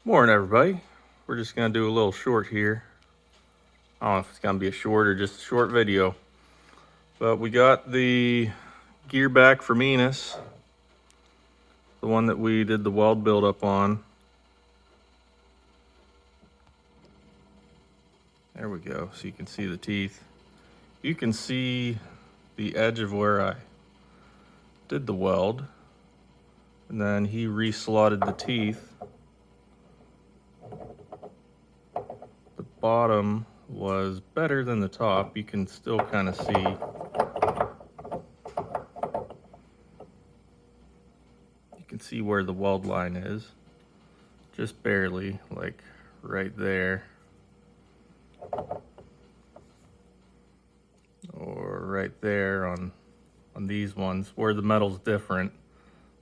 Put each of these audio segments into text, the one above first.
Morning, everybody. We're just gonna do a little short here. I don't know if it's gonna be a short or just a short video, but we got the gear back from Enos, the one that we did the weld buildup on. There we go, so you can see the teeth. You can see the edge of where I did the weld, and then he re-slotted the teeth. The bottom was better than the top. You can still kind of see. You can see where the weld line is, just barely, like right there. Or right there on these ones, where the metal's different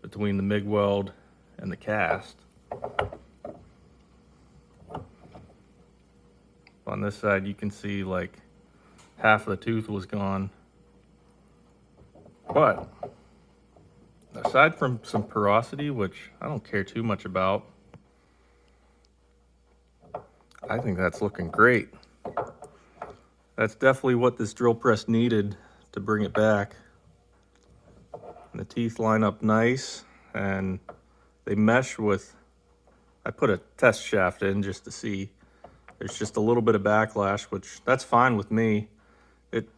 between the MIG weld and the cast. On this side, you can see like half of the tooth was gone. But aside from some porosity, which I don't care too much about, I think that's looking great. That's definitely what this drill press needed to bring it back. And the teeth line up nice, and they mesh with, I put a test shaft in just to see. There's just a little bit of backlash, which that's fine with me. It's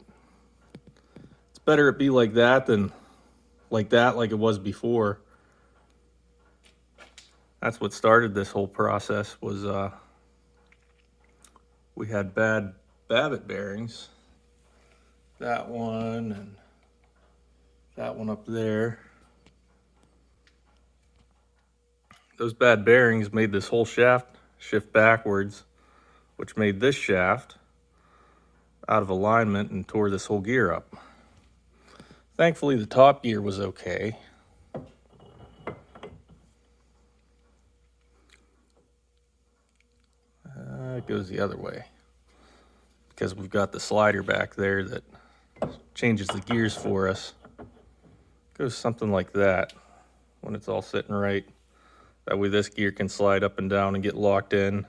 better it be like that than like it was before. That's what started this whole process, was we had bad Babbitt bearings. That one and that one up there. Those bad bearings made this whole shaft shift backwards, which made this shaft out of alignment and tore this whole gear up. Thankfully, the top gear was okay. It goes the other way because we've got the slider back there that changes the gears for us. It goes something like that when it's all sitting right. That way this gear can slide up and down and get locked in.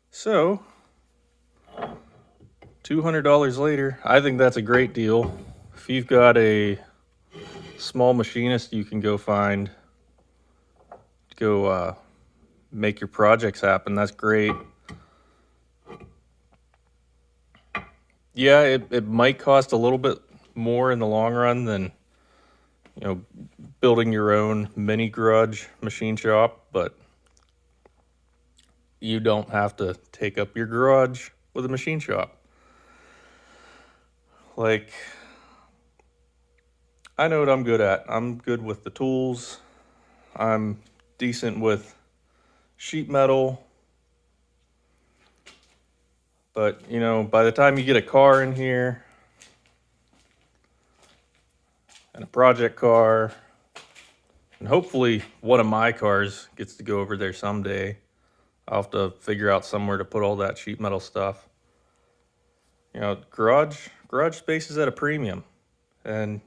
So, $200 later, I think that's a great deal. If you've got a small machinist you can go find, go make your projects happen, that's great. Yeah, it might cost a little bit more in the long run than, building your own mini garage machine shop, but you don't have to take up your garage with a machine shop. Like, I know what I'm good at. I'm good with the tools. I'm decent with sheet metal. But, by the time you get a car in here, and a project car, and hopefully one of my cars gets to go over there someday, I'll have to figure out somewhere to put all that sheet metal stuff. Garage space is at a premium. And,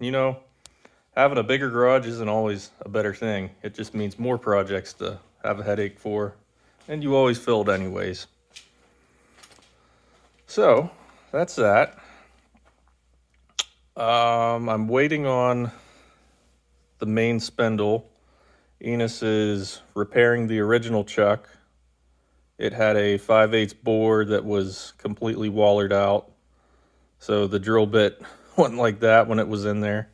having a bigger garage isn't always a better thing. It just means more projects to have a headache for, and you always fill it anyways. So, that's that. I'm waiting on the main spindle. Enos is repairing the original chuck. It had a 5/8 bore that was completely wallered out, so the drill bit wasn't like that when it was in there.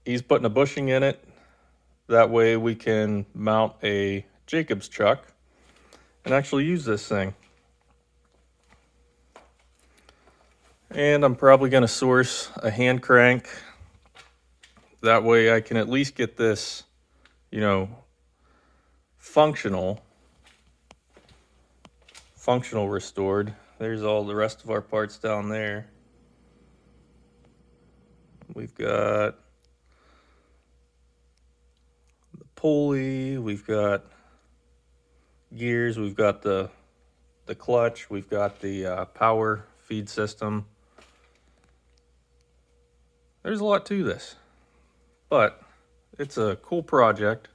He's putting a bushing in it. That way we can mount a Jacobs chuck and actually use this thing. And I'm probably going to source a hand crank. That way I can at least get this, functional restored. There's all the rest of our parts down there. We've got the pulley, we've got gears, we've got the clutch, we've got the power feed system. There's a lot to this. but it's a cool project.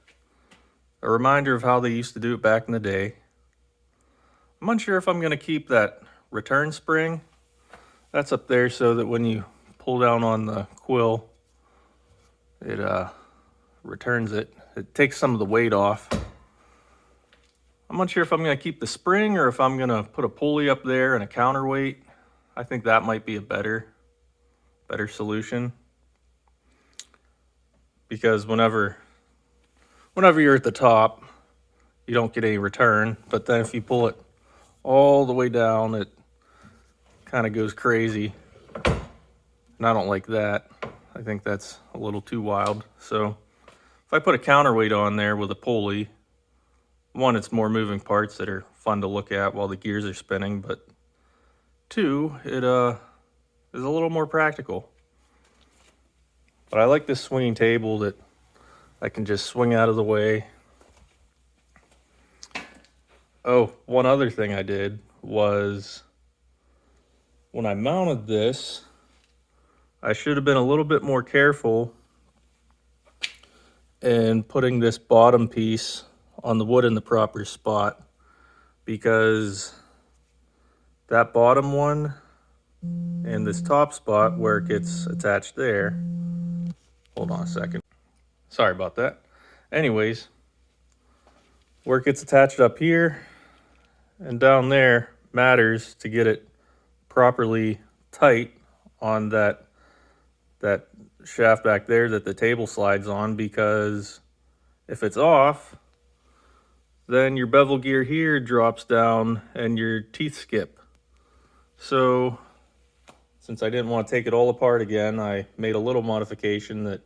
A reminder of how they used to do it back in the day. I'm unsure if I'm going to keep that return spring. That's up there so that when you pull down on the quill, it returns it. It takes some of the weight off. I'm unsure if I'm going to keep the spring or if I'm going to put a pulley up there and a counterweight. I think that might be a better solution, because whenever you're at the top, you don't get any return, but then if you pull it all the way down, it kind of goes crazy, and I don't like that. I think that's a little too wild. So if I put a counterweight on there with a pulley, one, it's more moving parts that are fun to look at while the gears are spinning, but two, it is a little more practical. But I like this swinging table that I can just swing out of the way. Oh, one other thing I did was when I mounted this, I should have been a little bit more careful in putting this bottom piece on the wood in the proper spot, because that bottom one and this top spot where it gets attached there, hold on a second, sorry about that. Anyways, where it gets attached up here and down there matters to get it properly tight on that shaft back there that the table slides on, because if it's off, then your bevel gear here drops down and your teeth skip. So since I didn't want to take it all apart again, I made a little modification that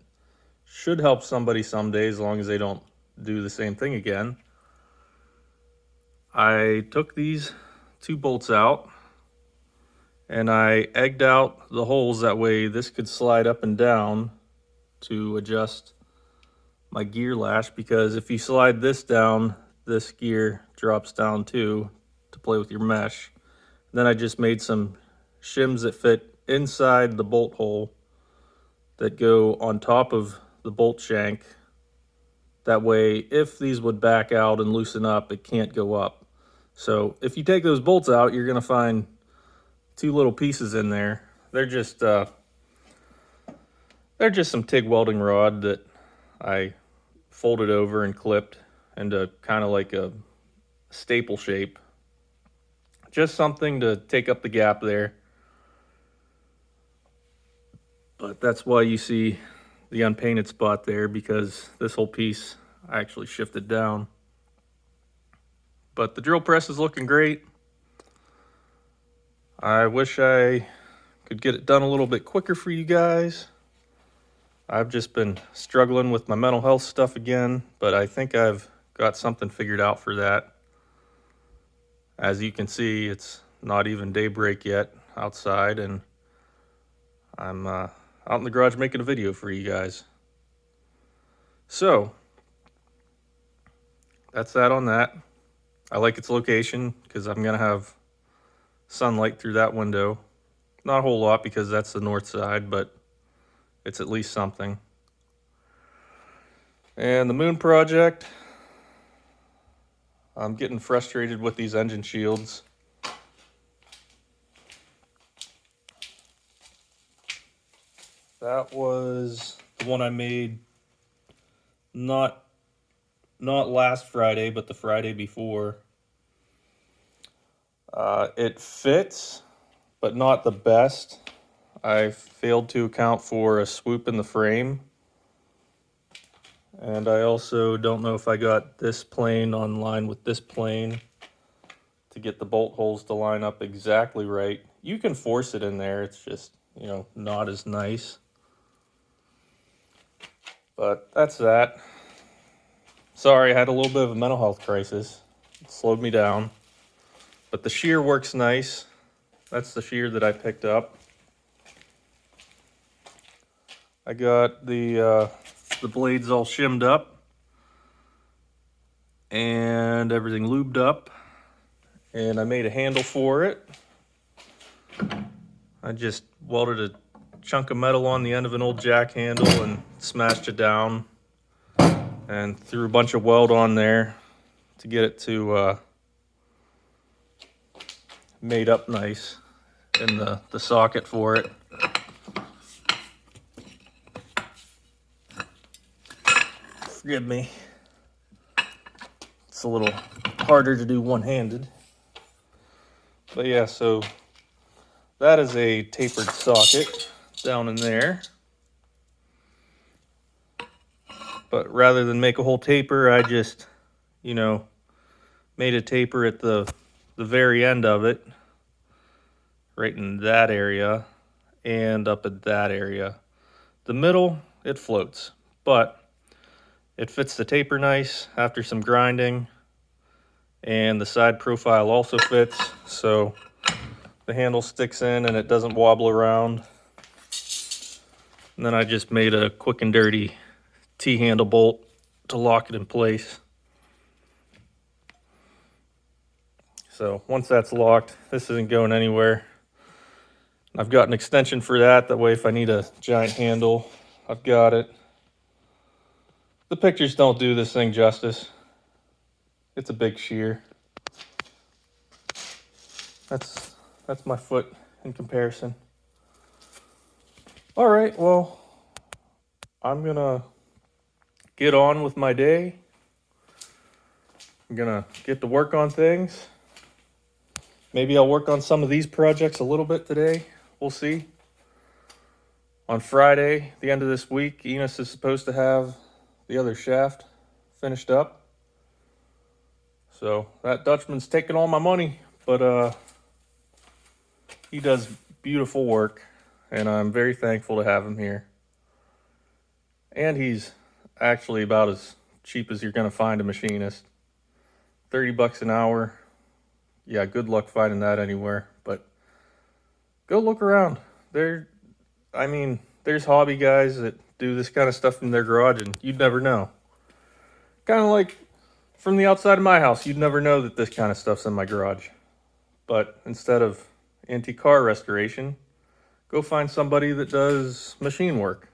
should help somebody someday, as long as they don't do the same thing again. I took these two bolts out and I egged out the holes, that way this could slide up and down to adjust my gear lash, because if you slide this down, this gear drops down too to play with your mesh. Then I just made some shims that fit inside the bolt hole that go on top of the bolt shank. That way, if these would back out and loosen up, it can't go up. So if you take those bolts out, you're going to find two little pieces in there. They're just some TIG welding rod that I folded over and clipped into kind of like a staple shape. Just something to take up the gap there. But that's why you see the unpainted spot there, because this whole piece I actually shifted down. But the drill press is looking great. I wish I could get it done a little bit quicker for you guys. I've just been struggling with my mental health stuff again, but I think I've got something figured out for that. As you can see, it's not even daybreak yet outside, and I'm out in the garage making a video for you guys. So that's that on that. I like its location because I'm gonna have sunlight through that window. Not a whole lot because that's the north side, but it's at least something. And the moon project, I'm getting frustrated with these engine shields. That was the one I made not last Friday, but the Friday before. It fits, but not the best. I failed to account for a swoop in the frame. And I also don't know if I got this plane on line with this plane to get the bolt holes to line up exactly right. You can force it in there, it's just, you know, not as nice. But that's that. Sorry, I had a little bit of a mental health crisis. It slowed me down. But the shear works nice. That's the shear that I picked up. I got the blades all shimmed up and everything lubed up, and I made a handle for it. I just welded a chunk of metal on the end of an old jack handle and smashed it down and threw a bunch of weld on there to get it to made up nice in the socket for it. Forgive me. It's a little harder to do one-handed. But yeah, so that is a tapered socket down in there. But rather than make a whole taper, I just, you know, made a taper at the very end of it, right in that area, and up at that area. The middle, it floats, but it fits the taper nice after some grinding, and the side profile also fits, so the handle sticks in and it doesn't wobble around. And then I just made a quick and dirty T-handle bolt to lock it in place. So once that's locked, this isn't going anywhere. I've got an extension for that. That way if I need a giant handle, I've got it. The pictures don't do this thing justice. It's a big shear. That's my foot in comparison. All right, well, I'm gonna get on with my day. I'm gonna get to work on things. Maybe I'll work on some of these projects a little bit today. We'll see. On Friday, the end of this week, Enos is supposed to have the other shaft finished up. So that Dutchman's taking all my money, but he does beautiful work, and I'm very thankful to have him here. And he's actually about as cheap as you're gonna find a machinist. 30 bucks an hour. Yeah, good luck finding that anywhere, but go look around. There's hobby guys that do this kind of stuff in their garage, and you'd never know. Kind of like from the outside of my house, you'd never know that this kind of stuff's in my garage. But instead of antique car restoration, go find somebody that does machine work.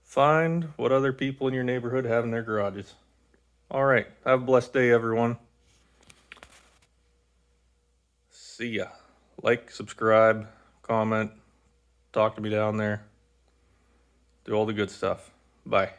Find what other people in your neighborhood have in their garages. All right, have a blessed day, everyone. See ya. Like, subscribe, comment, talk to me down there. Do all the good stuff. Bye.